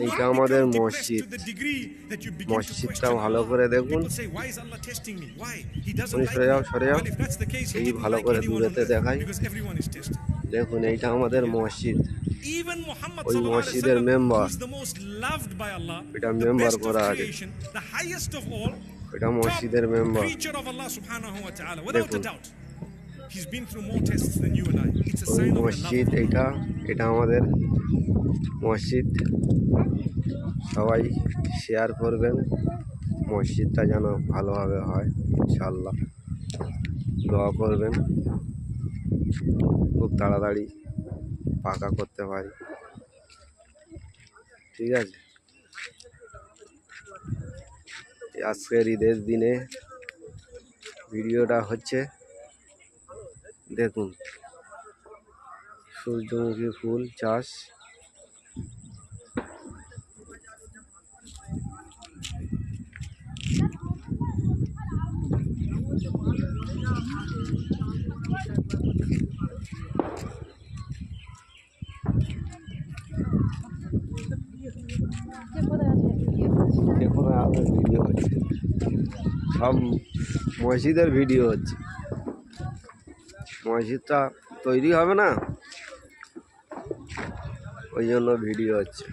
এইটা আমাদের মসজিদ। মসজিদটা ভালো করে দেখুন। তুমি সরে যাও, সরে যাও, এই ভালো করে দূরেতে দেখাই। দেখুন এইটা আমাদের মসজিদ। ওই মসজিদের মেম্বার, এটা মেম্বার করা আছে, এটা মসজিদের মেম্বার। দেখুন ওই মসজিদ, এইটা এটা আমাদের মসজিদ। সবাই শেয়ার করবেন, মসজিদটা যেন ভালোভাবে হয় ইনশাআল্লাহ। দোয়া করবেন খুব তাড়াতাড়ি পাকা করতে পারি, ঠিক আছে। আজকের ঈদের দিনে ভিডিওটা হচ্ছে, দেখুন সূর্যমুখী ফুল চাষ। দেখুন আমাদের ভিডিও হচ্ছে, সব মসজিদের ভিডিও হচ্ছে। মসজিদটা তৈরি হবে না, ওই জন্য ভিডিও হচ্ছে।